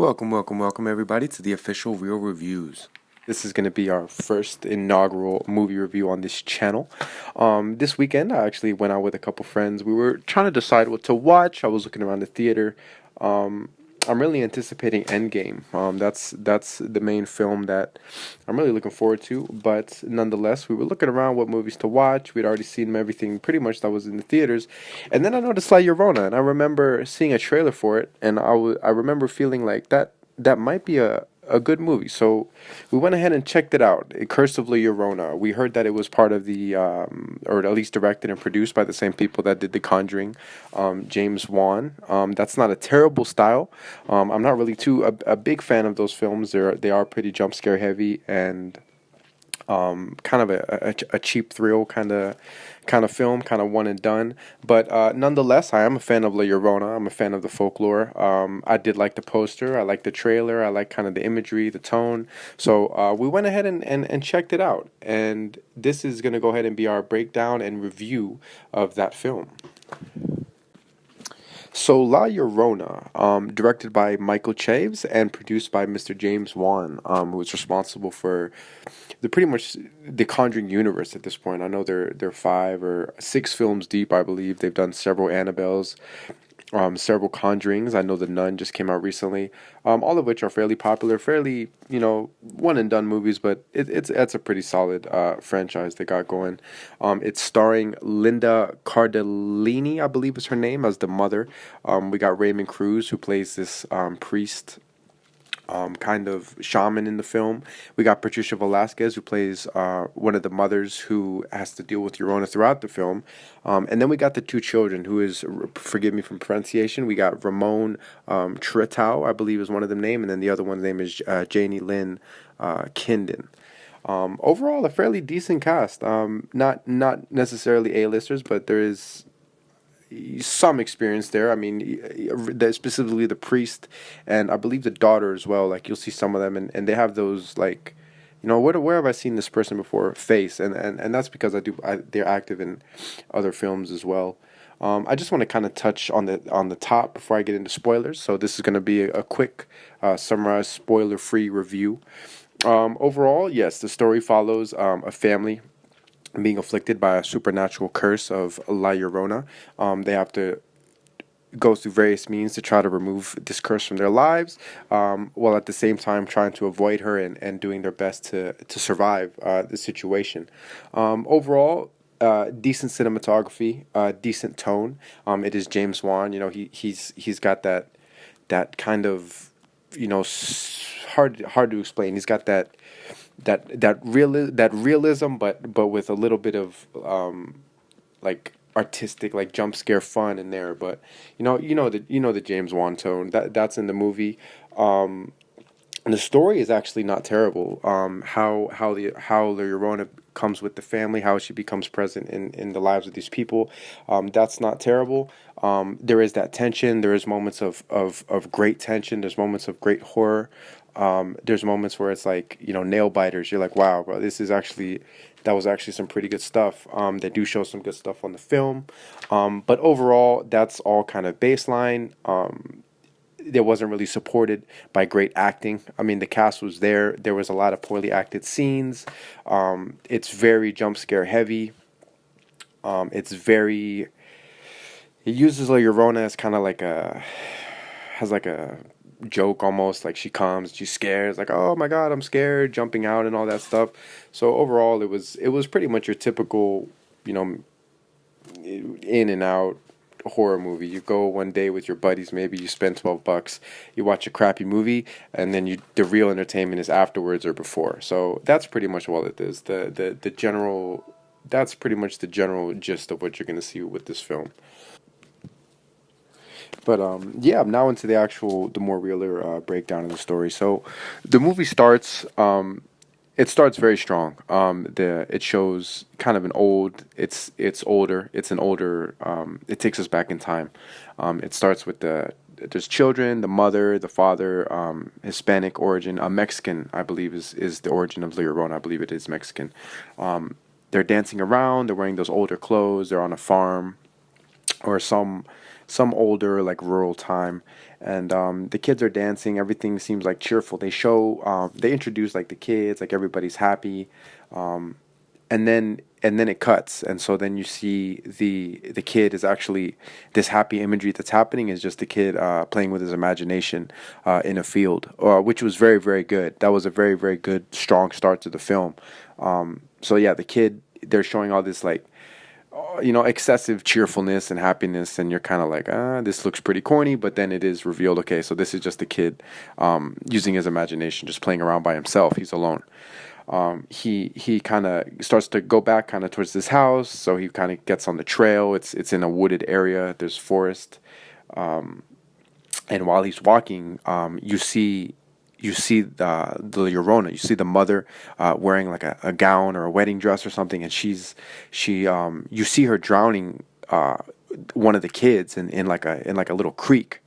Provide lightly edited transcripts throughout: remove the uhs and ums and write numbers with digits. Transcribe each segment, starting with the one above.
Welcome, everybody, to the official Real Reviews. This is going to be our first inaugural movie review on this channel. This weekend, I actually went out with a couple friends. We were trying to decide what to watch. I was looking around the theater. I'm really anticipating Endgame. That's the main film that I'm really looking forward to. But nonetheless, we were looking around what movies to watch. We'd already seen everything pretty much that was in the theaters, and then I noticed La Llorona, and I remember seeing a trailer for it, and I remember feeling like that might be a good movie. So we went ahead and checked it out. Curse of La Llorona. We heard that it was part of the, or at least directed and produced by the same people that did The Conjuring, James Wan. That's not a terrible style. I'm not really a big fan of those films. They are pretty jump scare heavy and kind of a cheap thrill kind of film, kind of one and done. But nonetheless, I am a fan of La Llorona. I'm a fan of the folklore. I did like the poster. I like the trailer. I like kind of the imagery, the tone. So we went ahead and checked it out. And this is going to go ahead and be our breakdown and review of that film. So La Llorona, directed by Michael Chaves and produced by Mr. James Wan, who is responsible for pretty much the Conjuring universe at this point. I know they're 5 or 6 films deep, I believe. They've done several Annabelles, several Conjurings. I know The Nun just came out recently, all of which are fairly popular, fairly, one and done movies, but it's a pretty solid franchise they got going. It's starring Linda Cardellini, I believe is her name, as the mother. We got Raymond Cruz, who plays this priest, kind of shaman in the film. We got Patricia Velasquez, who plays one of the mothers who has to deal with Llorona throughout the film. And then we got the 2 children, who is, forgive me from pronunciation, we got Ramon Tretau, I believe is one of them name, and then the other one's name is Janie Lynn Kindon. Overall, a fairly decent cast. Not necessarily A-listers, but there is some experience there. I mean, specifically the priest and I believe the daughter as well. Like you'll see some of them, and they have those like, where have I seen this person before? Face, and that's because they're active in other films as well. I just want to kind of touch on the top before I get into spoilers. So this is going to be a quick, summarized, spoiler-free review. Overall, yes, the story follows a family being afflicted by a supernatural curse of La Llorona. They have to go through various means to try to remove this curse from their lives, while at the same time trying to avoid her and doing their best to survive the situation. Overall, decent cinematography, decent tone. It is James Wan. He's got that kind of hard to explain. He's got that realism, but with a little bit of like artistic, like jump scare fun in there. But the James Wan tone that's in the movie. And the story is actually not terrible. How La Llorona comes with the family, how she becomes present in the lives of these people, that's not terrible. There is that tension. There is moments of great tension. There's moments of great horror. There's moments where it's like, nail biters. You're like, wow, bro, that was actually some pretty good stuff. They do show some good stuff on the film. But overall, that's all kind of baseline. It wasn't really supported by great acting. I mean, the cast was there. There was a lot of poorly acted scenes. It's very jump scare heavy. It uses La Llorona as kind of has like a joke almost, like she comes, she scares, like, oh my god, I'm scared, jumping out and all that stuff. So overall, it was pretty much your typical, in and out horror movie. You go one day with your buddies, maybe you spend $12, you watch a crappy movie, and then the real entertainment is afterwards or before. So that's pretty much all it is. That's pretty much the general gist of what you're gonna see with this film. But yeah, I'm now into the more realer breakdown of the story. So the movie starts. It starts very strong. It shows kind of it's older. It's an older. It takes us back in time. It starts with there's children, the mother, the father, Hispanic origin, Mexican, I believe is the origin of La Llorona. I believe it is Mexican. They're dancing around. They're wearing those older clothes. They're on a farm, or some some older like rural time, and the kids are dancing. Everything seems like cheerful. They introduce like the kids, like everybody's happy, um, and then it cuts, and so then you see the kid is actually, this happy imagery that's happening is just the kid playing with his imagination in a field, which was very, very good. That was a very, very good strong start to the film. So yeah, the kid, they're showing all this like excessive cheerfulness and happiness, and you're kind of like, this looks pretty corny, but then it is revealed, okay, so this is just a kid using his imagination, just playing around by himself. He's alone. He kind of starts to go back kind of towards this house, so he kind of gets on the trail. It's in a wooded area. There's forest, and while he's walking, you see the Llorona. You see the mother wearing like a gown or a wedding dress or something, and you see her drowning one of the kids in like a little creek.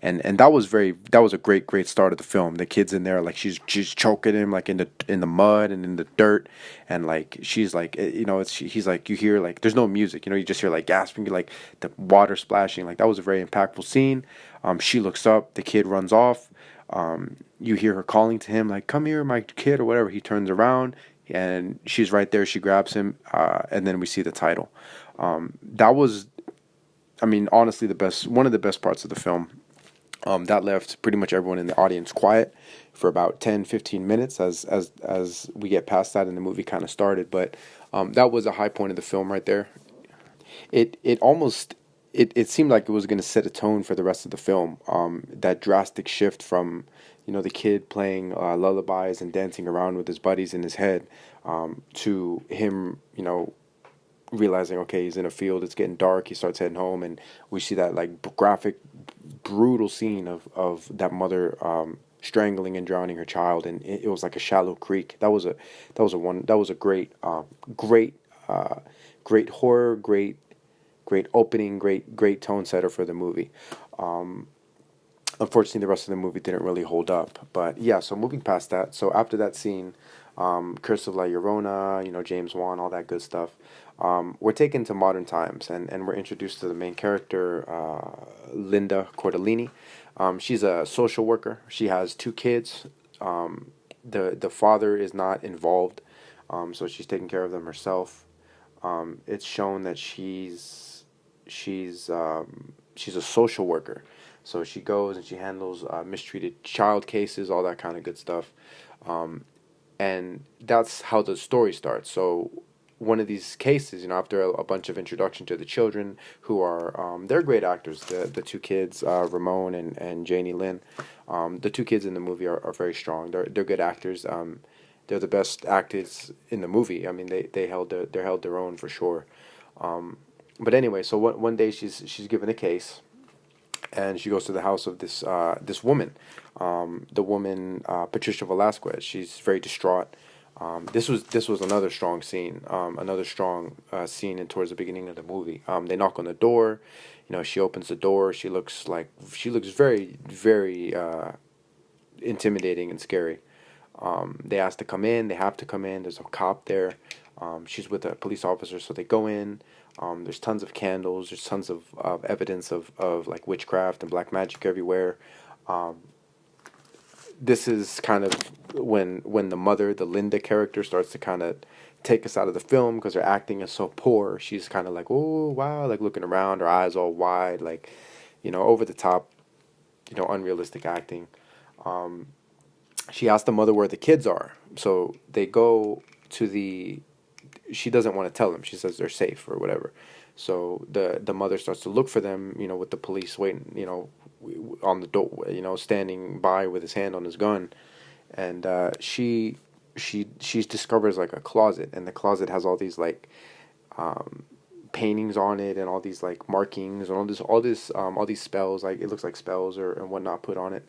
And that was a great start of the film. The kid's in there, like she's choking him like in the mud and in the dirt, and like she's like, he's like, you hear like, there's no music, you just hear like gasping, like the water splashing. Like that was a very impactful scene. She looks up, the kid runs off. You hear her calling to him like, come here, my kid, or whatever. He turns around and she's right there. She grabs him, and then we see the title. That was, I mean, honestly, one of the best parts of the film. That left pretty much everyone in the audience quiet for about 10-15 minutes as we get past that and the movie kind of started. But that was a high point of the film right there. It seemed like it was going to set a tone for the rest of the film. That drastic shift from the kid playing lullabies and dancing around with his buddies in his head, to him realizing, okay, he's in a field, it's getting dark, he starts heading home, and we see that like graphic, brutal scene of that mother strangling and drowning her child, and it was like a shallow creek. That was a great horror, great opening, great tone setter for the movie. Unfortunately, the rest of the movie didn't really hold up. But yeah, so moving past that, so after that scene, Curse of La Llorona, James Wan, all that good stuff, we're taken to modern times, and we're introduced to the main character, Linda Cordellini. She's a social worker. She has two kids. The father is not involved, so she's taking care of them herself. It's shown that she's a social worker. So she goes and she handles mistreated child cases, all that kind of good stuff. And that's how the story starts. So one of these cases, after a bunch of introduction to the children, who are, they're great actors, the two kids, Ramon and Janie Lynn. The two kids in the movie are very strong. They're good actors. They're the best actors in the movie. I mean, they held their own for sure. But anyway, so one day she's given a case, and she goes to the house of this woman, the woman, Patricia Velasquez. She's very distraught. This was another strong scene, scene in towards the beginning of the movie. They knock on the door. She opens the door. She looks very, very intimidating and scary. They ask to come in. They have to come in. There's a cop there. She's with a police officer, so they go in. There's tons of candles. There's tons of evidence of like witchcraft and black magic everywhere. This is kind of when the mother, the Linda character, starts to kind of take us out of the film because her acting is so poor. She's kind of like, oh wow, like looking around, her eyes all wide, like over the top, unrealistic acting. She asks the mother where the kids are, so they go to the. She doesn't want to tell them. She says they're safe or whatever. So the mother starts to look for them, with the police waiting, on the door, standing by with his hand on his gun, and she discovers like a closet, and the closet has all these like paintings on it, and all these like markings, and all these spells, like it looks like spells or and whatnot put on it.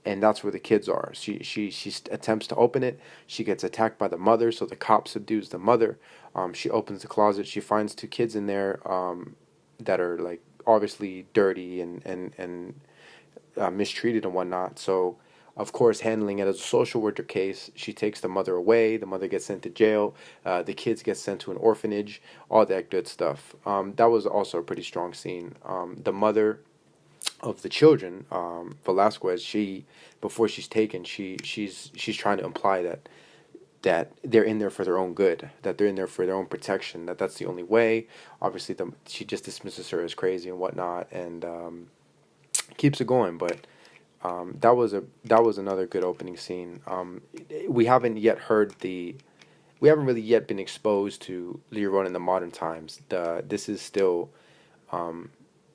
And that's where the kids are. She attempts to open it. She gets attacked by the mother, so the cop subdues the mother. She opens the closet. She finds two kids in there that are like obviously dirty and mistreated and whatnot. So of course, handling it as a social worker case. She takes the mother away. The mother gets sent to jail. The kids get sent to an orphanage. All that good stuff. That was also a pretty strong scene. The mother of the children, Velasquez, she, before she's taken, she's trying to imply that they're in there for their own good, that they're in there for their own protection, that's the only way. Obviously, she just dismisses her as crazy and whatnot, and keeps it going. But that was another good opening scene. We haven't yet heard the. We haven't really yet been exposed to La Llorona in the modern times. This is still,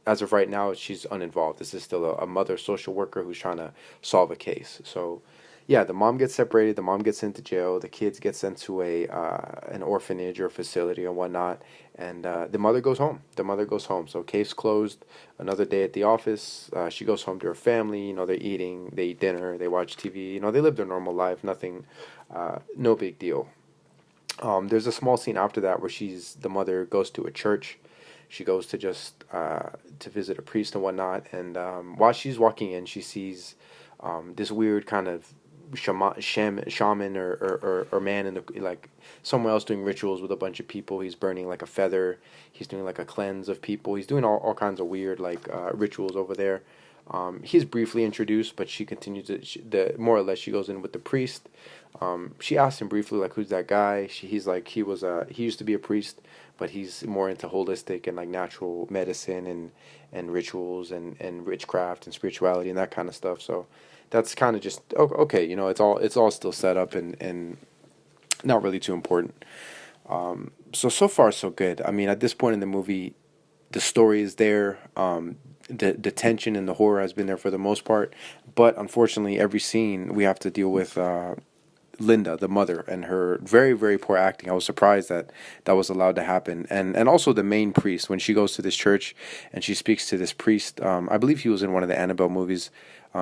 as of right now, she's uninvolved. This is still a mother social worker who's trying to solve a case. So, yeah, the mom gets separated. The mom gets sent to jail. The kids get sent to a an orphanage or facility or whatnot, and the mother goes home. The mother goes home. So case closed. Another day at the office. She goes home to her family. You know, they're eating. They eat dinner. They watch TV. You know, they live their normal life. Nothing. No big deal. There's a small scene after that where the mother goes to a church. She goes to just to visit a priest and whatnot, and while she's walking in, she sees this weird kind of shaman or man in the, like, somewhere else doing rituals with a bunch of people. He's burning like a feather. He's doing like a cleanse of people. He's doing all kinds of weird like rituals over there. He's briefly introduced, but she continues to, more or less she goes in with the priest. She asks him briefly, like, who's that guy? He's like, he used to be a priest, but he's more into holistic and like natural medicine and rituals and witchcraft and spirituality and that kind of stuff. So that's kind of just okay, you know, it's all still set up and not really too important. So far so good. I mean, at this point in the movie, the story is there. The tension and the horror has been there for the most part, but unfortunately, every scene we have to deal with Linda, the mother, and her very, very poor acting. I was surprised that was allowed to happen, and also the main priest, when she goes to this church and she speaks to this priest. I believe he was in one of the Annabelle movies.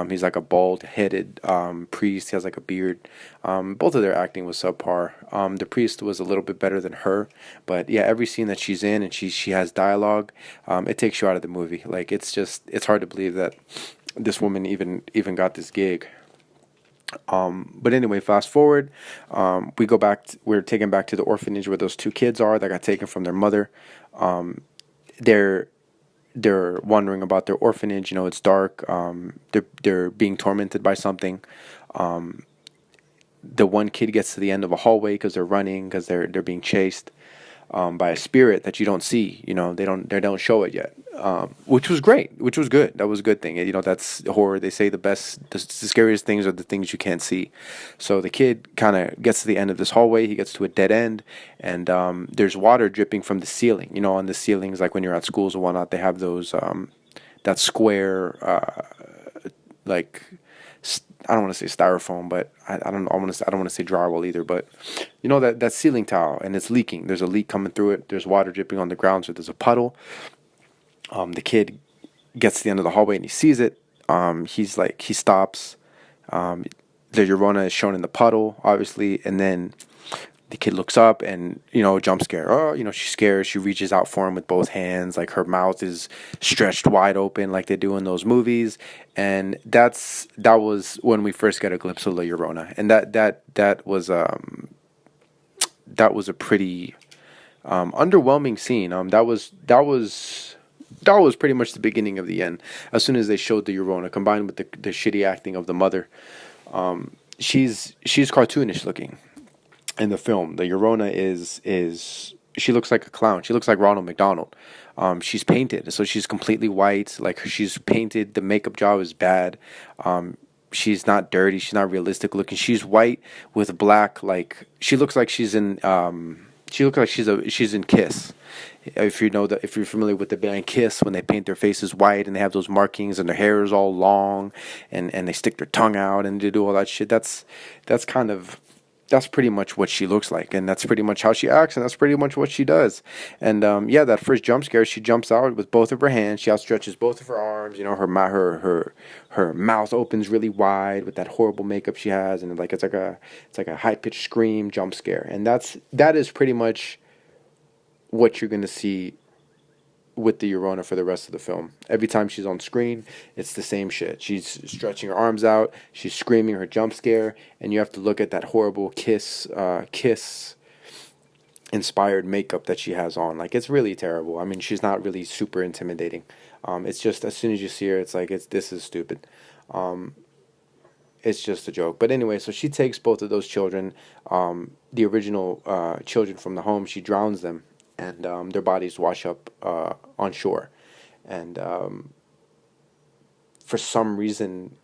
He's like a bald-headed priest. He has like a beard. Both of their acting was subpar. The priest was a little bit better than her, but yeah, every scene that she's in and she has dialogue, it takes you out of the movie. Like, it's hard to believe that this woman even got this gig. But anyway, fast forward, we go back. We're taken back to the orphanage where those two kids are that got taken from their mother. They're wondering about their orphanage. You know, it's dark. They're being tormented by something. The one kid gets to the end of a hallway because they're running, because they're being chased by a spirit that you don't see. You know, they don't show it yet, which was great, which was good. That was a good thing. You know, that's horror. They say the scariest things are the things you can't see. So the kid kind of gets to the end of this hallway. He gets to a dead end, and there's water dripping from the ceiling. You know, on the ceilings, like when you're at schools and whatnot, they have those that square like. I don't want to say styrofoam, but I don't want to say drywall either. But you know that ceiling tile, and it's leaking. There's a leak coming through it. There's water dripping on the ground, so there's a puddle. The kid gets to the end of the hallway and he sees it. He stops. The Llorona is shown in the puddle, obviously, and then the kid looks up and, you know, jump scare. Oh, you know, she's scared. She reaches out for him with both hands. Like, her mouth is stretched wide open like they do in those movies. And that was when we first get a glimpse of La Llorona. And that was a pretty underwhelming scene. That was pretty much the beginning of the end. As soon as they showed the Llorona, combined with the shitty acting of the mother, she's cartoonish looking. In the film, the Llorona is she looks like a clown. She looks like Ronald McDonald. She's painted, so she's completely white. Like, she's painted. The makeup job is bad. She's not dirty. She's not realistic looking. She's white with black. Like, she looks like she's in. She looks like she's in Kiss. If you're familiar with the band Kiss, when they paint their faces white and they have those markings and their hair is all long and they stick their tongue out and they do all that shit. That's pretty much what she looks like, and that's pretty much how she acts, and that's pretty much what she does. And that first jump scare, she jumps out with both of her hands. She outstretches both of her arms. You know, her mouth opens really wide with that horrible makeup she has, and it's like a high pitched scream jump scare. And that is pretty much what you're gonna see with the Llorona for the rest of the film. Every time she's on screen, it's the same shit. She's stretching her arms out, she's screaming her jump scare, and you have to look at that horrible kiss inspired makeup that she has on. Like, it's really terrible. I mean, she's not really super intimidating. It's just as soon as you see her, it's like this is stupid. Um, it's just a joke. But anyway, so she takes both of those children, the original children from the home. She drowns them, and their bodies wash up on shore. And for some reason,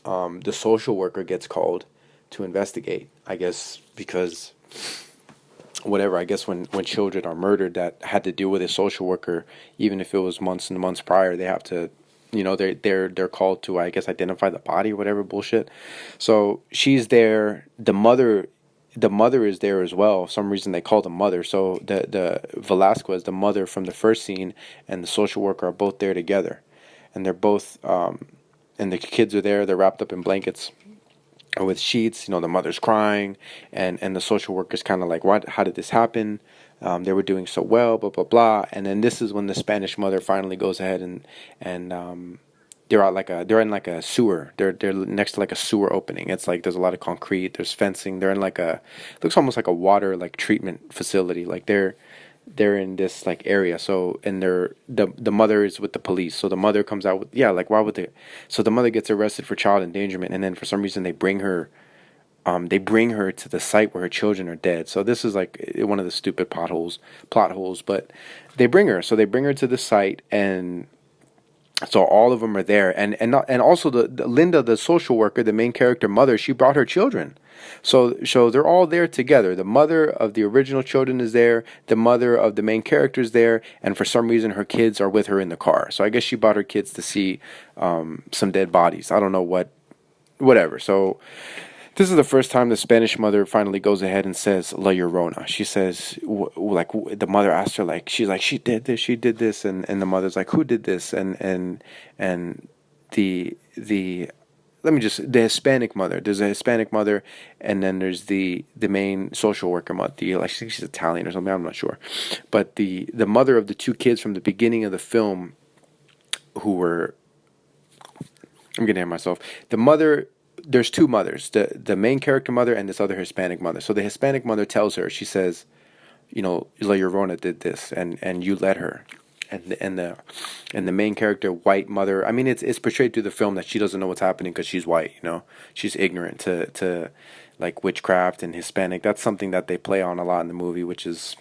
the social worker gets called to investigate. I guess because whatever. I guess when children are murdered that had to deal with a social worker, even if it was months and months prior, they have to, they're called to, I guess, identify the body or whatever bullshit. So she's there. The mother is there as well. For some reason they call the mother. So the Velasquez, the mother from the first scene, and the social worker are both there together, and they're both and the kids are there. They're wrapped up in blankets or with sheets. The mother's crying, and the social worker's kind of like, what? How did this happen? They were doing so well, blah blah blah. And then this is when the Spanish mother finally goes ahead and they're in like a sewer. They're next to like a sewer opening. It's like there's a lot of concrete. There's fencing. They're in like it looks almost like a water like treatment facility. Like they're in this like area. So and the mother is with the police. So the mother comes out with, yeah, like why would they? So the mother gets arrested for child endangerment, and then for some reason they bring her to the site where her children are dead. So this is like one of the stupid plot holes. But they bring her. So they bring her to the site, and so all of them are there, and also the Linda, the social worker, the main character mother, she brought her children, so they're all there together. The mother of the original children is there, the mother of the main character is there, and for some reason her kids are with her in the car. So I guess she brought her kids to see some dead bodies. I don't know whatever. So this is the first time the Spanish mother finally goes ahead and says La Llorona. She says, the mother asked her, like, she's like, she did this, and the mother's like, who did this? And the the Hispanic mother. There's a Hispanic mother, and then there's the main social worker mother. I think she's Italian or something. I'm not sure, but the mother of the two kids from the beginning of the film, who were, I'm getting ahead of myself. The mother. There's two mothers, the main character mother and this other Hispanic mother. So the Hispanic mother tells her, she says, La Llorona did this, and you let her. And the main character, white mother. I mean, it's portrayed through the film that she doesn't know what's happening because she's white. She's ignorant to like witchcraft and Hispanic. That's something that they play on a lot in the movie, which is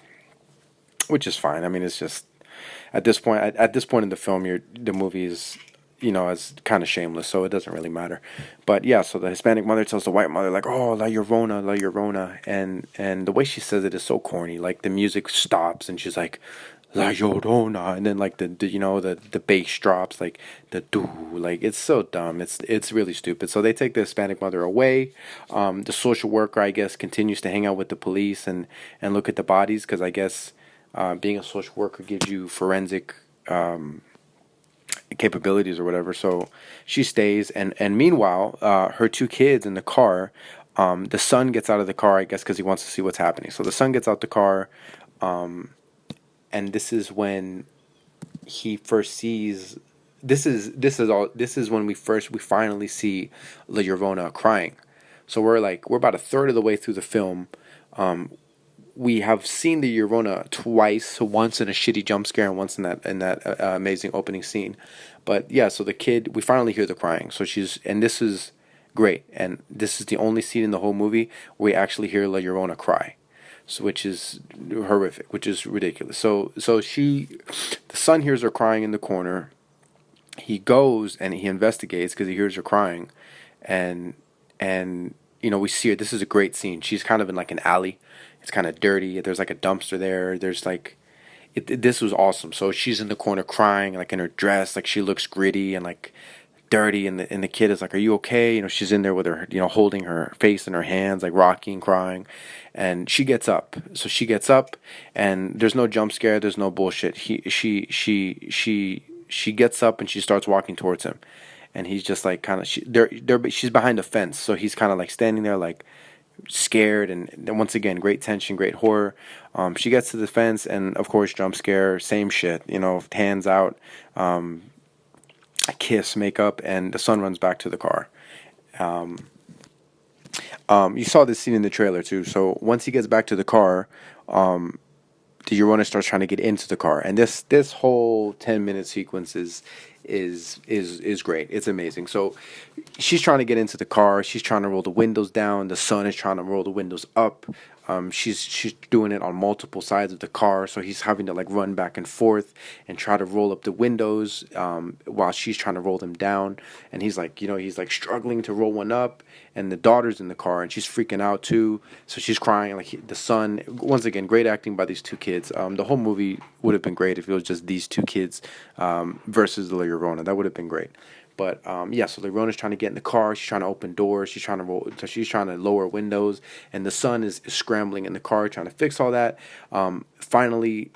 fine. I mean, it's just at this point in the film, the movie is, is kind of shameless, so it doesn't really matter. But yeah, so the Hispanic mother tells the white mother, like, oh, La Llorona, and the way she says it is so corny. Like the music stops and she's like, La Llorona, and then like the bass drops, like the do, like it's so dumb. It's really stupid. So they take the Hispanic mother away. The social worker, I guess, continues to hang out with the police and look at the bodies, because I guess being a social worker gives you forensic capabilities or whatever. So she stays, and meanwhile, her two kids in the car, the son gets out of the car, I guess because he wants to see what's happening. So the son gets out the car, and this is when he first sees. This is when we finally see La Llorona crying. So we're about a third of the way through the film. We have seen the Llorona twice, once in a shitty jump scare and once in that amazing opening scene. But yeah, so the kid, we finally hear the crying. So and this is great, and this is the only scene in the whole movie where we actually hear La Llorona cry, so which is horrific, which is ridiculous. So the son hears her crying in the corner. He goes and he investigates because he hears her crying, and we see her. This is a great scene. She's kind of in like an alley. It's kind of dirty. There's like a dumpster there. There's like, this was awesome. So she's in the corner crying, like in her dress, like she looks gritty and like dirty. And the kid is like, "Are you okay?" She's in there with her, holding her face in her hands, like rocking, crying. And she gets up. So she gets up, and there's no jump scare. There's no bullshit. She gets up and she starts walking towards him, and he's just like kind of she's behind a fence, so he's kind of like standing there like scared, and once again, great tension, great horror. She gets to the fence, and of course, jump scare, same shit. Hands out, a kiss, makeup, and the son runs back to the car. You saw this scene in the trailer too. So once he gets back to the car, the Llorona starts trying to get into the car, and this whole 10-minute sequence is great. It's amazing. So she's trying to get into the car. She's trying to roll the windows down. The son is trying to roll the windows up. She's doing it on multiple sides of the car, so he's having to like run back and forth and try to roll up the windows while she's trying to roll them down. And he's like, he's like struggling to roll one up, and the daughter's in the car and she's freaking out too. So she's crying. Like the son, once again, great acting by these two kids. The whole movie would have been great if it was just these two kids versus the La Llorona. That would have been great. But yeah, so Llorona's trying to get in the car. She's trying to open doors. She's trying to roll. So she's trying to lower windows, and the son is scrambling in the car trying to fix all that. Finally,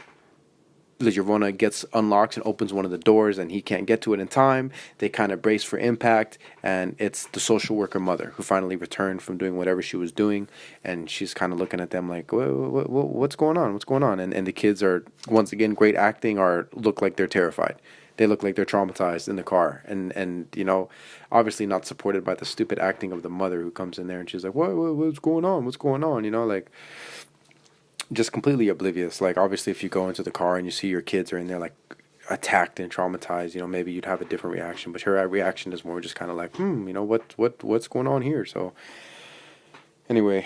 La Llorona gets unlocks and opens one of the doors, and he can't get to it in time. They kind of brace for impact, and it's the social worker mother who finally returned from doing whatever she was doing, and she's kind of looking at them like, what's going on? What's going on? And the kids are, once again, great acting, look like they're terrified. They look like they're traumatized in the car, and obviously not supported by the stupid acting of the mother who comes in there and she's like, what's going on? What's going on? Like, just completely oblivious. Like, obviously, if you go into the car and you see your kids are in there like attacked and traumatized, maybe you'd have a different reaction. But her reaction is more just kind of like, what's going on here? So anyway,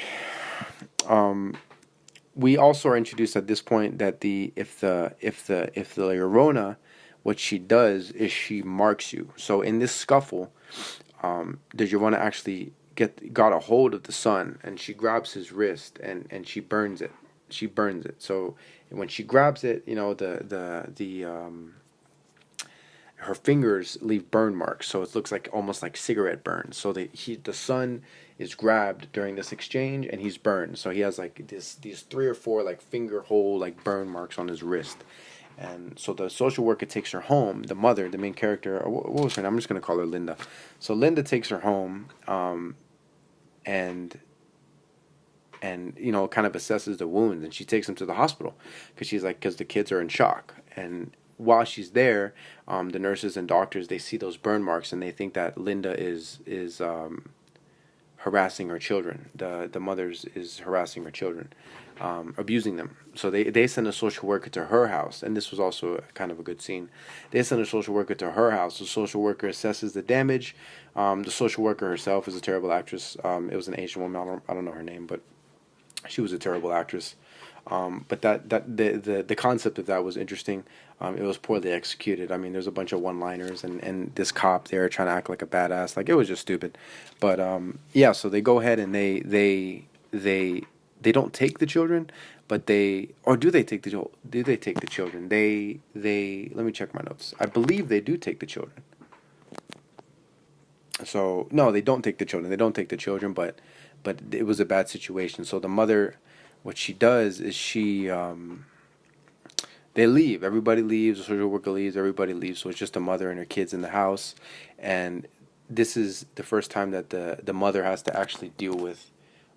we also are introduced at this point that if the La Llorona, what she does is she marks you. So in this scuffle, the Llorona actually got a hold of the son, and she grabs his wrist and she burns it. She burns it. So when she grabs it, her fingers leave burn marks. So it looks like almost like cigarette burns. So the son is grabbed during this exchange and he's burned. So he has like these 3 or 4 like finger hole like burn marks on his wrist. And so the social worker takes her home. The mother, the main character, what was her name? I'm just going to call her Linda. So Linda takes her home, and kind of assesses the wounds, and she takes them to the hospital because the kids are in shock. And while she's there, the nurses and doctors, they see those burn marks and they think that Linda is harassing her children. The mother's is harassing her children, abusing them. So they send a social worker to her house, and this was also kind of a good scene. They send a social worker to her house. The social worker assesses the damage. The social worker herself is a terrible actress. It was an Asian woman. I don't know her name, but she was a terrible actress. But the concept of that was interesting. It was poorly executed. I mean, there's a bunch of one-liners, and this cop there trying to act like a badass. Like, it was just stupid. But yeah, so they go ahead and they don't take the children, but do they take the children? They let me check my notes. I believe they do take the children. So no, they don't take the children. They don't take the children, but it was a bad situation. So the mother, what she does is they leave. Everybody leaves. The social worker leaves. Everybody leaves. So it's just the mother and her kids in the house. And this is the first time that the mother has to actually deal with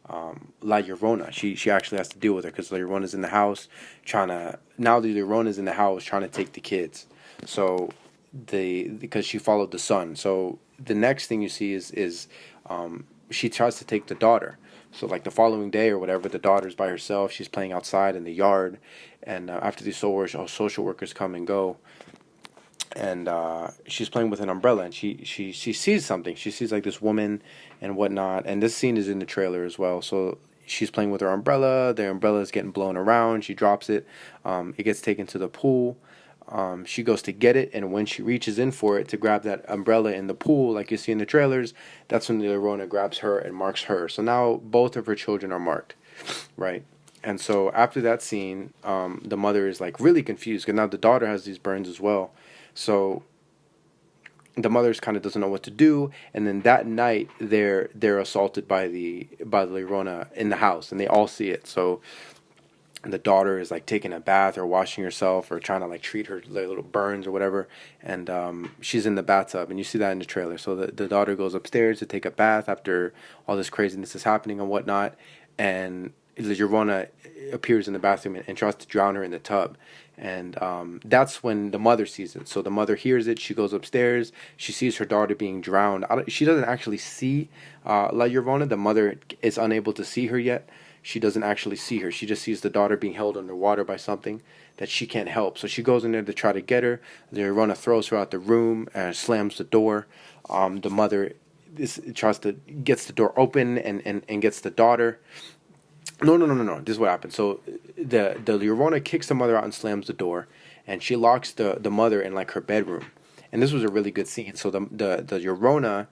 La Llorona. She actually has to deal with her because La Llorona's in the house now the Llorona's in the house trying to take the kids. So because she followed the son. So the next thing you see is she tries to take the daughter. So like the following day or whatever, the daughter's by herself. She's playing outside in the yard, and after these social workers come and go, and she's playing with an umbrella, and she sees something. She sees like this woman and whatnot, and this scene is in the trailer as well. So she's playing with her umbrella. The umbrella is getting blown around. She drops it. It gets taken to the pool. She goes to get it, and when she reaches in for it to grab that umbrella in the pool, like you see in the trailers, that's when the Llorona grabs her and marks her. So now both of her children are marked, right? And so after that scene, the mother is like really confused because now the daughter has these burns as well. So the mother's kind of doesn't know what to do, and then that night they're assaulted by the Llorona in the house, and they all see it. So and the daughter is like taking a bath or washing herself or trying to like treat her little burns or whatever, and she's in the bathtub, and you see that in the trailer. So the daughter goes upstairs to take a bath after all this craziness is happening and whatnot, and La Llorona appears in the bathroom and tries to drown her in the tub. And that's when the mother sees it. So the mother hears it. She goes upstairs. She sees her daughter being drowned. She doesn't actually see La Llorona. The mother is unable to see her yet. She doesn't actually see her. She just sees the daughter being held underwater by something that she can't help. So she goes in there to try to get her. The Llorona throws her out the room and slams the door. The mother gets the door open and gets the daughter. No. This is what happens. So the Llorona kicks the mother out and slams the door, and she locks the mother in like her bedroom. And this was a really good scene. So the Llorona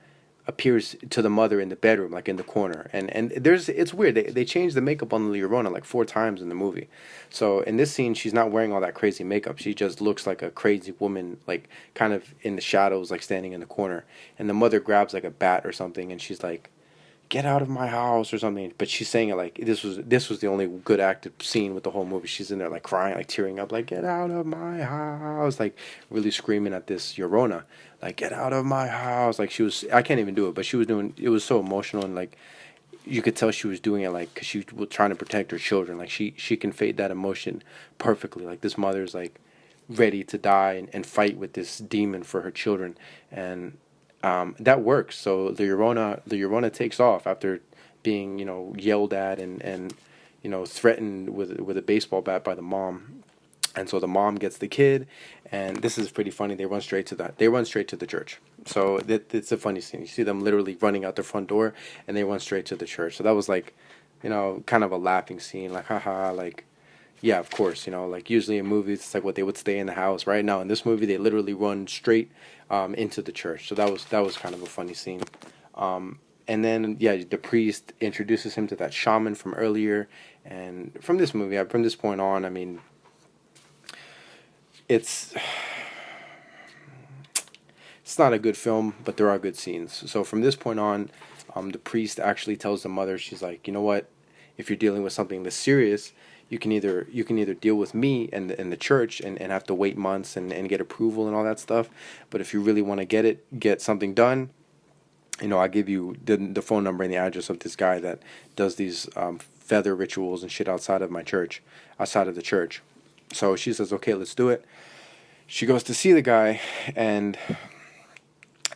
appears to the mother in the bedroom, like in the corner. And it's weird. They changed the makeup on the Llorona like 4 times in the movie. So in this scene, she's not wearing all that crazy makeup. She just looks like a crazy woman, like kind of in the shadows, like standing in the corner. And the mother grabs like a bat or something, and she's like, "Get out of my house" or something. But she's saying it like this was the only good acted scene with the whole movie. She's in there like crying, like tearing up, like, "Get out of my house," like really screaming at this Llorona, like, "Get out of my house." Like she was, I can't even do it, but she was doing it. Was so emotional, and like you could tell she was doing it like because she was trying to protect her children. Like she conveyed that emotion perfectly. Like this mother's like ready to die and fight with this demon for her children, and that works. So the Llorona takes off after being yelled at and threatened with a baseball bat by the mom. And so the mom gets the kid, and this is pretty funny. They run straight to the church. So it's a funny scene. You see them literally running out the front door, and they run straight to the church. So that was like, kind of a laughing scene, like haha, like yeah, of course, like usually in movies it's like what they would stay in the house. Right now in this movie they literally run straight into the church. So that was kind of a funny scene. And then yeah, the priest introduces him to that shaman from earlier, and from this movie, from this point on, I mean, it's it's not a good film, but there are good scenes. So from this point on, the priest actually tells the mother, she's like, you know what, if you're dealing with something this serious, you can either deal with me and the church and have to wait months and get approval and all that stuff. But if you really want to get something done, I give you the phone number and the address of this guy that does these feather rituals and shit outside of the church. So she says, okay, let's do it. She goes to see the guy, and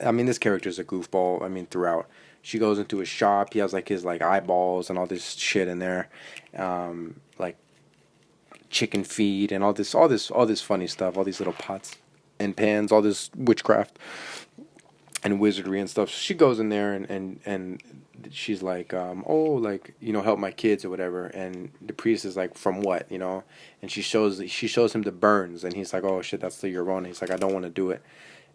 I mean, this character is a goofball. I mean, throughout. She goes into his shop. He has like his like eyeballs and all this shit in there, like chicken feed and all this funny stuff. All these little pots and pans. All this witchcraft and wizardry and stuff. So she goes in there and she's like, oh, like, help my kids or whatever. And the priest is like, from what, And she shows him the burns, and he's like, oh shit, that's the Llorona. He's like, I don't want to do it.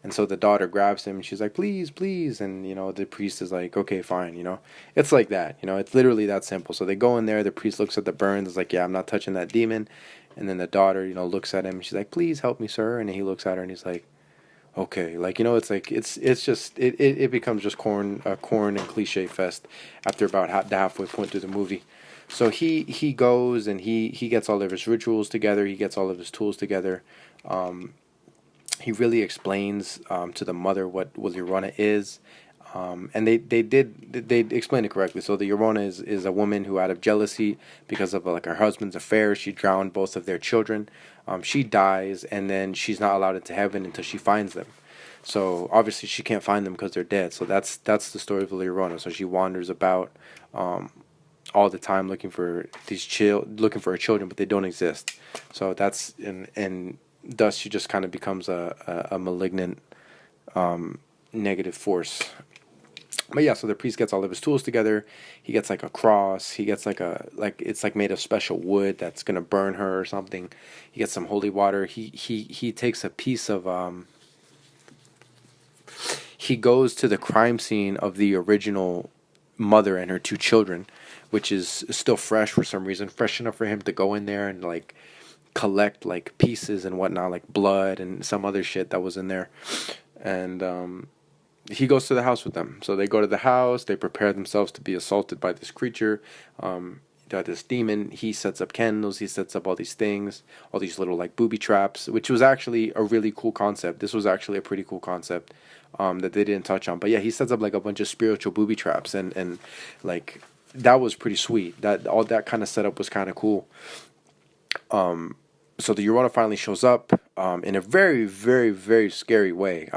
And so the daughter grabs him, and she's like, please, please. And, the priest is like, okay, fine, It's like that, it's literally that simple. So they go in there, the priest looks at the burns, is like, yeah, I'm not touching that demon. And then the daughter, looks at him, and she's like, please help me, sir. And he looks at her, and he's like, okay, like, it's like, it's just, it becomes just corn and cliche fest after about the halfway point through the movie. So he goes, and he gets all of his rituals together, he gets all of his tools together. He really explains to the mother what Llorona is, and they explained it correctly. So the Llorona is a woman who, out of jealousy because of like her husband's affair, she drowned both of their children. She dies, and then she's not allowed into heaven until she finds them. So obviously she can't find them because they're dead. So that's the story of La Llorona. So she wanders about all the time looking for looking for her children, but they don't exist. So that's and thus she just kind of becomes a malignant negative force. But yeah, so the priest gets all of his tools together. He gets like a cross. He gets like it's like made of special wood that's gonna burn her or something. He gets some holy water. He takes a piece of he goes to the crime scene of the original mother and her 2 children, which is still fresh for some reason, fresh enough for him to go in there and like collect like pieces and whatnot, like blood and some other shit that was in there. And he goes to the house with them. So they go to the house, they prepare themselves to be assaulted by this creature. this demon, he sets up candles, he sets up all these things, all these little like booby traps, which was actually a really cool concept. This was actually a pretty cool concept that they didn't touch on. But yeah, he sets up like a bunch of spiritual booby traps, and like that was pretty sweet. That all that kind of setup was kind of cool. So the Llorona finally shows up in a very, very, very scary way.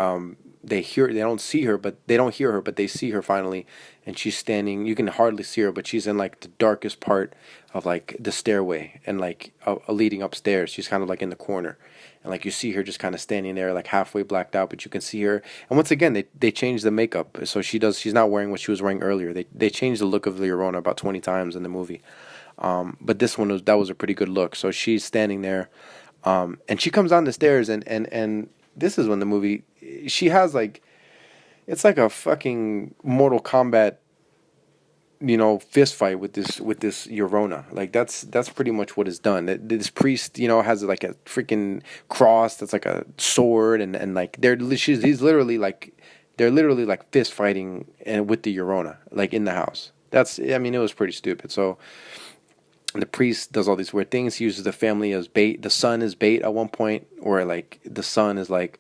They don't see her, but they don't hear her, but they see her finally, and she's standing. You can hardly see her, but she's in like the darkest part of like the stairway and like leading upstairs. She's kind of like in the corner, and like you see her just kind of standing there, like halfway blacked out, but you can see her. And once again, they changed the makeup, so she's not wearing what she was wearing earlier. They changed the look of the Llorona about 20 times in the movie. But this one was a pretty good look. So she's standing there, and she comes down the stairs, and this is when the movie, she has like, it's like a fucking Mortal Kombat, fist fight with this Llorona. Like that's pretty much what is done. This priest, has like a freaking cross that's like a sword, and like he's literally like, they're literally like fist fighting and with the Llorona like in the house. It was pretty stupid. So the priest does all these weird things. He uses the family as bait. The son is bait at one point, or like the son is like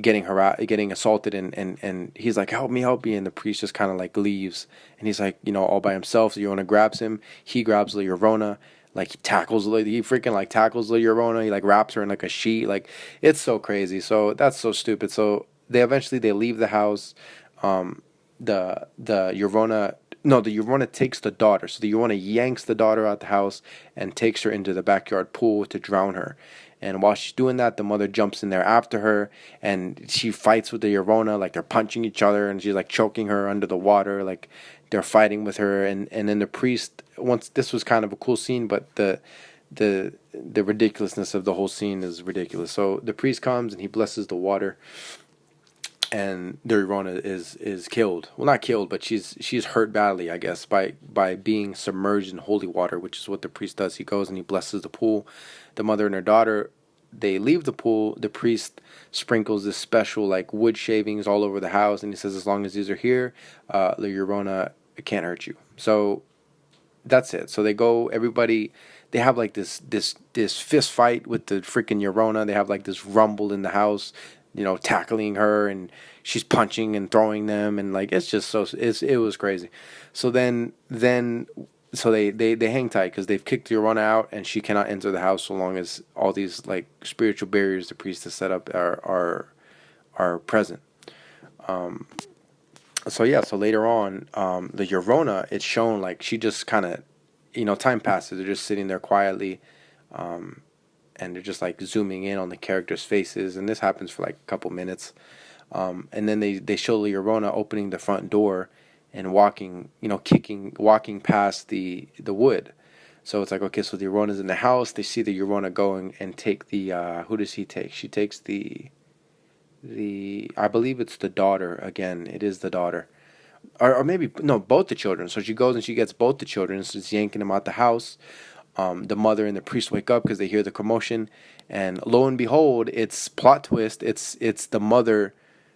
getting assaulted, and he's like, help me, and the priest just kind of like leaves, and he's like, all by himself. The Llorona grabs him. He grabs the Llorona, like he freaking like tackles the Llorona. He like wraps her in like a sheet. Like it's so crazy. So that's so stupid. So they leave the house. The Llorona. No, the Llorona takes the daughter. So the Llorona yanks the daughter out the house and takes her into the backyard pool to drown her. And while she's doing that, the mother jumps in there after her, and she fights with the Llorona, like they're punching each other, and she's like choking her under the water, like they're fighting with her. And then the priest, once, this was kind of a cool scene, but the ridiculousness of the whole scene is ridiculous. So the priest comes and he blesses the water, and the Llorona is killed. Well, not killed, but she's hurt badly, I guess, by being submerged in holy water, which is what the priest does. He goes and he blesses the pool. The mother and her daughter, they leave the pool. The priest sprinkles this special like wood shavings all over the house, and he says, as long as these are here, the Llorona can't hurt you. So that's it. So they go, everybody, they have like this fist fight with the freaking Llorona. They have like this rumble in the house, tackling her, and she's punching and throwing them, and like it's just it was crazy. So then so they hang tight because they've kicked the Llorona out, and she cannot enter the house so long as all these like spiritual barriers the priest has set up are present. So later on, the Llorona, it's shown like she just kind of, time passes. They're just sitting there quietly, and they're just like zooming in on the characters' faces, and this happens for like a couple minutes, and then they show the Llorona opening the front door and walking past the wood. So it's like, okay, so the Llorona's in the house. They see the Llorona going and take the who does he take? She takes the I believe it's the daughter again. It is the daughter. Or maybe, no, both the children. So she goes and she gets both the children. So she's yanking them out the house. The mother and the priest wake up because they hear the commotion, and lo and behold, it's plot twist. It's the mother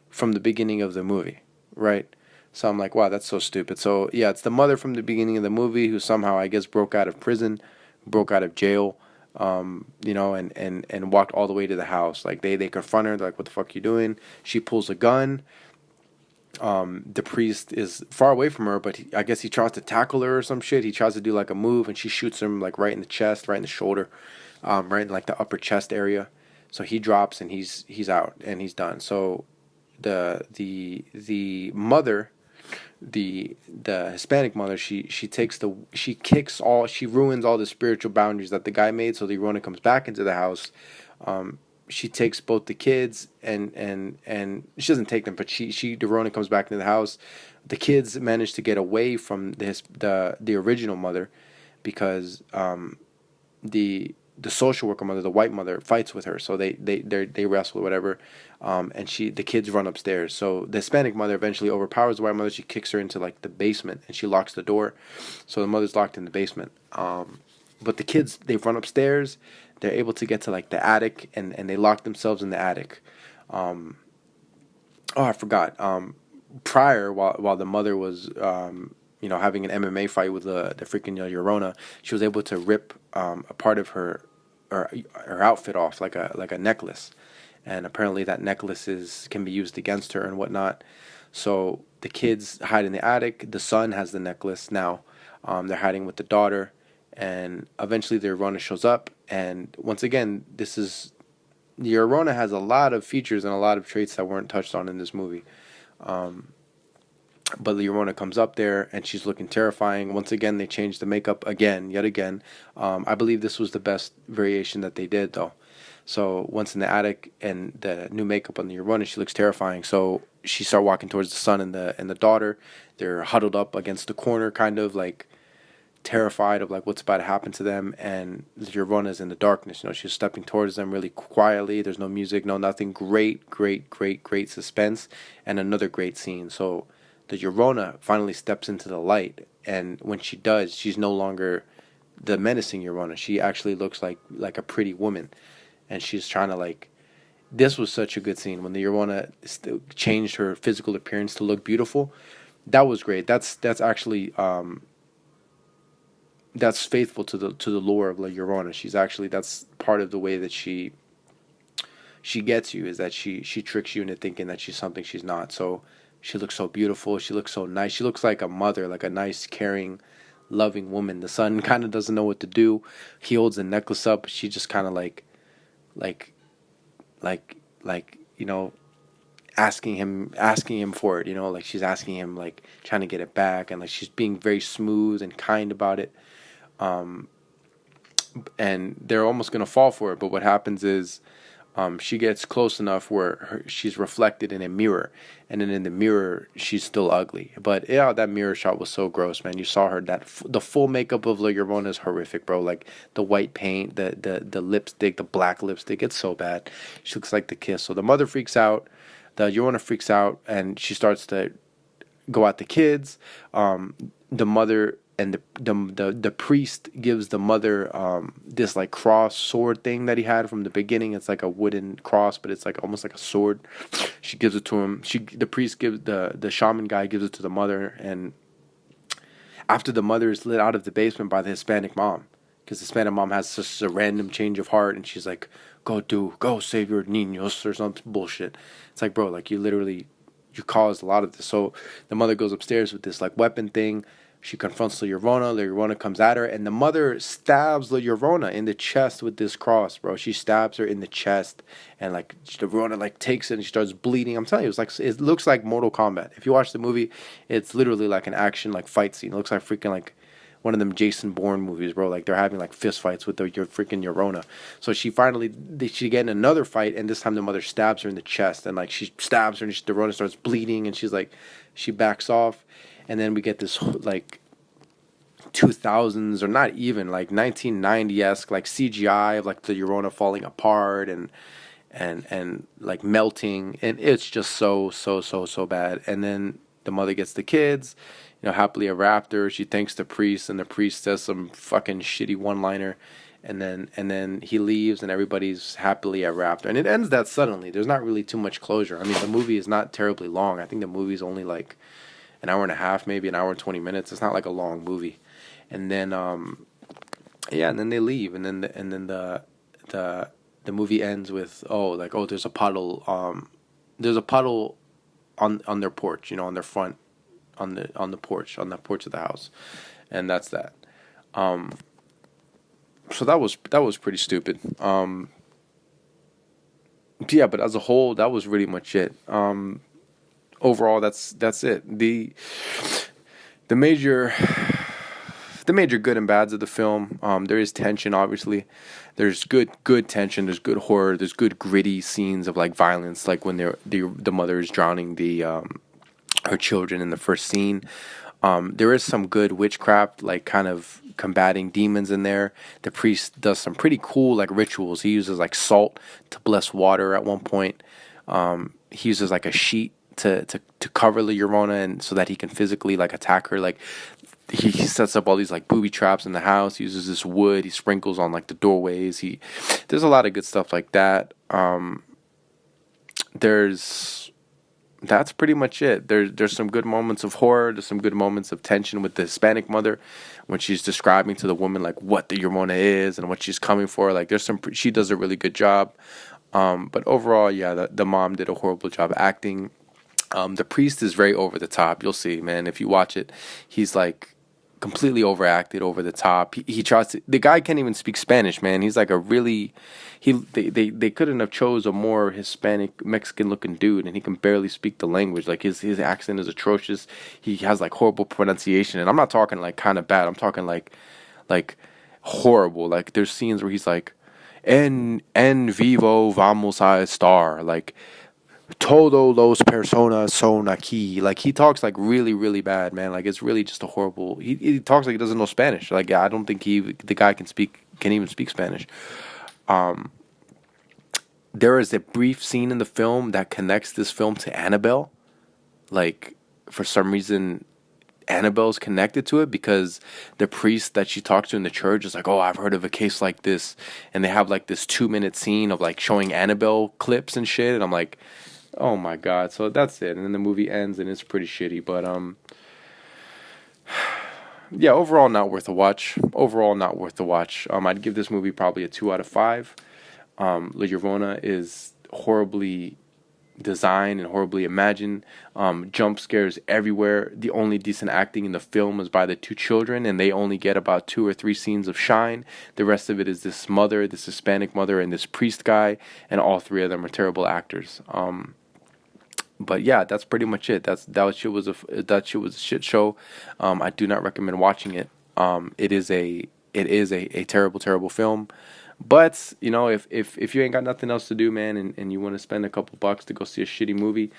from the beginning of the movie, right? So I'm like, wow, that's so stupid. So yeah, it's the mother from the beginning of the movie who somehow, I guess, broke out of prison, broke out of jail, and walked all the way to the house. Like they confront her. They're like, what the fuck you doing? She pulls a gun. The priest is far away from her, but I guess he tries to tackle her or some shit. He tries to do like a move, and she shoots him like right in the chest, right in the shoulder, right in like the upper chest area. So he drops, and he's out, and he's done. So the mother, the Hispanic mother, she ruins all the spiritual boundaries that the guy made. So the Rona comes back into the house. She takes both the kids, and she doesn't take them, but the Rona comes back into the house. The kids manage to get away from the original mother, because the social worker mother, the white mother, fights with her. So they wrestle or whatever, and the kids run upstairs. So the Hispanic mother eventually overpowers the white mother. She kicks her into like the basement, and she locks the door. So the mother's locked in the basement. But the kids, they run upstairs. They're able to get to like the attic, and they lock themselves in the attic. I forgot. Prior, while the mother was having an MMA fight with the freaking Llorona, she was able to rip a part of her outfit off like a necklace, and apparently that can be used against her and whatnot. So the kids hide in the attic. The son has the necklace now. They're hiding with the daughter, and eventually the Llorona shows up. And once again, the Llorona has a lot of features and a lot of traits that weren't touched on in this movie. But Llorona comes up there and she's looking terrifying. Once again, they changed the makeup yet again. I believe this was the best variation that they did, though. So once in the attic and the new makeup on the Llorona, she looks terrifying. So she starts walking towards the son and the daughter. They're huddled up against the corner, kind of like terrified of like what's about to happen to them. And the Llorona's in the darkness. She's stepping towards them really quietly. There's no music, no nothing. Great, great, great, great suspense, and another great scene. So the Llorona finally steps into the light, and when she does, she's no longer the menacing Llorona. She actually looks like a pretty woman, and she's trying to like. This was such a good scene when the Llorona changed her physical appearance to look beautiful. That was great. That's actually that's faithful to the lore of La Llorona. That's part of the way that she gets you, is that she tricks you into thinking that she's something she's not. So she looks so beautiful. She looks so nice. She looks like a mother, like a nice, caring, loving woman. The son kind of doesn't know what to do. He holds the necklace up. She just kind of like, asking him for it. Like she's asking him, like trying to get it back, and like she's being very smooth and kind about it. And they're almost gonna fall for it, but what happens is, she gets close enough where she's reflected in a mirror, and then in the mirror she's still ugly. But yeah, that mirror shot was so gross, man. You saw her the full makeup of La Llorona is horrific, bro. Like the white paint, the lipstick, the black lipstick, it's so bad. She looks like the Kiss. So the mother freaks out, the Llorona freaks out, and she starts to go at the kids. The mother and the priest gives the mother this like cross sword thing that he had from the beginning. It's like a wooden cross, but it's like almost like a sword. She gives it to him. The priest gives the shaman guy gives it to the mother, and after the mother is lit out of the basement by the Hispanic mom, because the Hispanic mom has just a random change of heart, and she's like, go save your niños or some bullshit. It's like, bro, like you caused a lot of this. So the mother goes upstairs with this like weapon thing. She confronts La Llorona. La Llorona comes at her, and the mother stabs La Llorona in the chest with this cross, bro. She stabs her in the chest, and like La Llorona like takes it and she starts bleeding. I'm telling you, it looks like Mortal Kombat. If you watch the movie, it's literally like an action like fight scene. It looks like freaking like one of them Jason Bourne movies, bro. Like they're having like fist fights with your freaking Llorona. So she get in another fight, and this time the mother stabs her in the chest, and like she stabs her, and the Llorona starts bleeding, and she backs off. And then we get this like 2000s, or not even like 1990-esque like CGI of like the Llorona falling apart and like melting, and it's just so bad. And then the mother gets the kids, happily ever after. She thanks the priest, and the priest says some fucking shitty one-liner, and then he leaves, and everybody's happily ever after. And it ends that suddenly. There's not really too much closure. I mean, the movie is not terribly long. I think the movie's only like an hour and a half, maybe an hour and 20 minutes. It's not like a long movie. And then and then they leave, and then the movie ends with there's a puddle on their porch, on their front, on the porch of the house, and that's that. So that was pretty stupid. Yeah, but as a whole, that was really much it. Overall, that's it. The major good and bads of the film. There is tension, obviously. There's good tension. There's good horror. There's good gritty scenes of like violence, like when the mother is drowning her children in the first scene. There is some good witchcraft, like kind of combating demons in there. The priest does some pretty cool like rituals. He uses like salt to bless water at one point. He uses like a sheet to cover La Llorona, and so that he can physically like attack her. Like he sets up all these like booby traps in the house. He uses this wood. He sprinkles on like the doorways. There's a lot of good stuff like that. There's that's pretty much it. There's some good moments of horror. There's some good moments of tension with the Hispanic mother when she's describing to the woman like what the Llorona is and what she's coming for. Like there's some she does a really good job. But overall, yeah, the mom did a horrible job acting. The priest is very over the top. You'll see, man. If you watch it, he's like completely overacted, over the top. He tries to. The guy can't even speak Spanish, man. He's like a really. They couldn't have chose a more Hispanic Mexican looking dude, and he can barely speak the language. Like his accent is atrocious. He has like horrible pronunciation, and I'm not talking like kind of bad. I'm talking like horrible. Like there's scenes where he's like, en vivo vamos a estar, like todo los personas son aquí. Like he talks like really really bad, man. Like it's really just a horrible. He talks like he doesn't know Spanish. Like I don't think the guy can even speak Spanish. There is a brief scene in the film that connects this film to Annabelle. Like for some reason Annabelle's connected to it because the priest that she talks to in the church is like, oh, I've heard of a case like this, and they have like this 2 minute scene of like showing Annabelle clips and shit, and I'm like, oh my god. So that's it, and then the movie ends and it's pretty shitty. But yeah, overall not worth a watch. Overall not worth the watch. I'd give this movie probably a 2 out of 5. La Llorona is horribly designed and horribly imagined. Jump scares everywhere. The only decent acting in the film is by the two children, and they only get about 2 or 3 scenes of shine. The rest of it is this mother, this Hispanic mother, and this priest guy, and all three of them are terrible actors. But yeah, that's pretty much it. That shit was a shit show. I do not recommend watching it. It is a terrible terrible film. But you know, if you ain't got nothing else to do, man, and you want to spend a couple bucks to go see a shitty movie,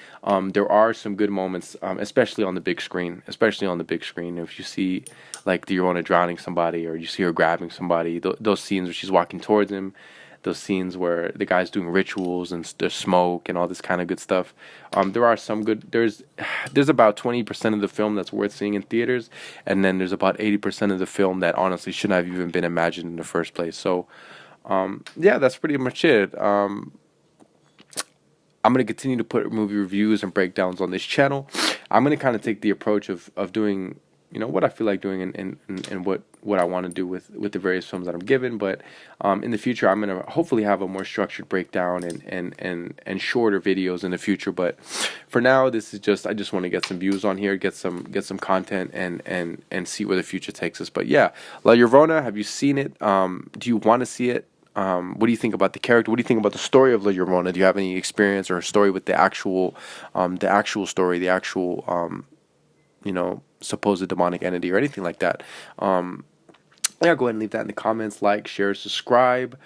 there are some good moments, especially on the big screen. Especially on the big screen, if you see like the Llorona drowning somebody, or you see her grabbing somebody, those scenes where she's walking towards him, those scenes where the guy's doing rituals and there's smoke and all this kind of good stuff. There are some good. There's about 20% of the film that's worth seeing in theaters, and then there's about 80% of the film that honestly shouldn't have even been imagined in the first place. So. Yeah, that's pretty much it. I'm going to continue to put movie reviews and breakdowns on this channel. I'm going to kind of take the approach of doing, what I feel like doing and what I want to do with the various films that I'm given. But in the future, I'm going to hopefully have a more structured breakdown and shorter videos in the future. But for now, this is I just want to get some views on here, get some content, and see where the future takes us. But yeah, La Llorona, have you seen it? Do you want to see it? What do you think about the character? What do you think about the story of La Llorona? Do you have any experience or a story with the actual story, the actual, supposed demonic entity or anything like that? Yeah, go ahead and leave that in the comments. Like, share, subscribe.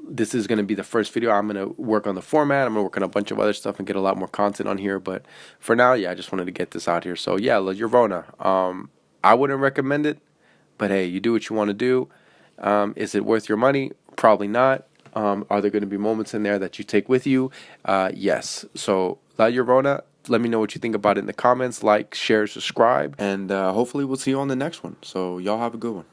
This is going to be the first video. I'm going to work on the format. I'm going to work on a bunch of other stuff and get a lot more content on here. But for now, yeah, I just wanted to get this out here. So yeah, La Llorona. I wouldn't recommend it, but hey, you do what you want to do. Is it worth your money? Probably not. Are there going to be moments in there that you take with you? Yes. So, La Llorona, let me know what you think about it in the comments. Like, share, subscribe, and hopefully we'll see you on the next one. So, y'all have a good one.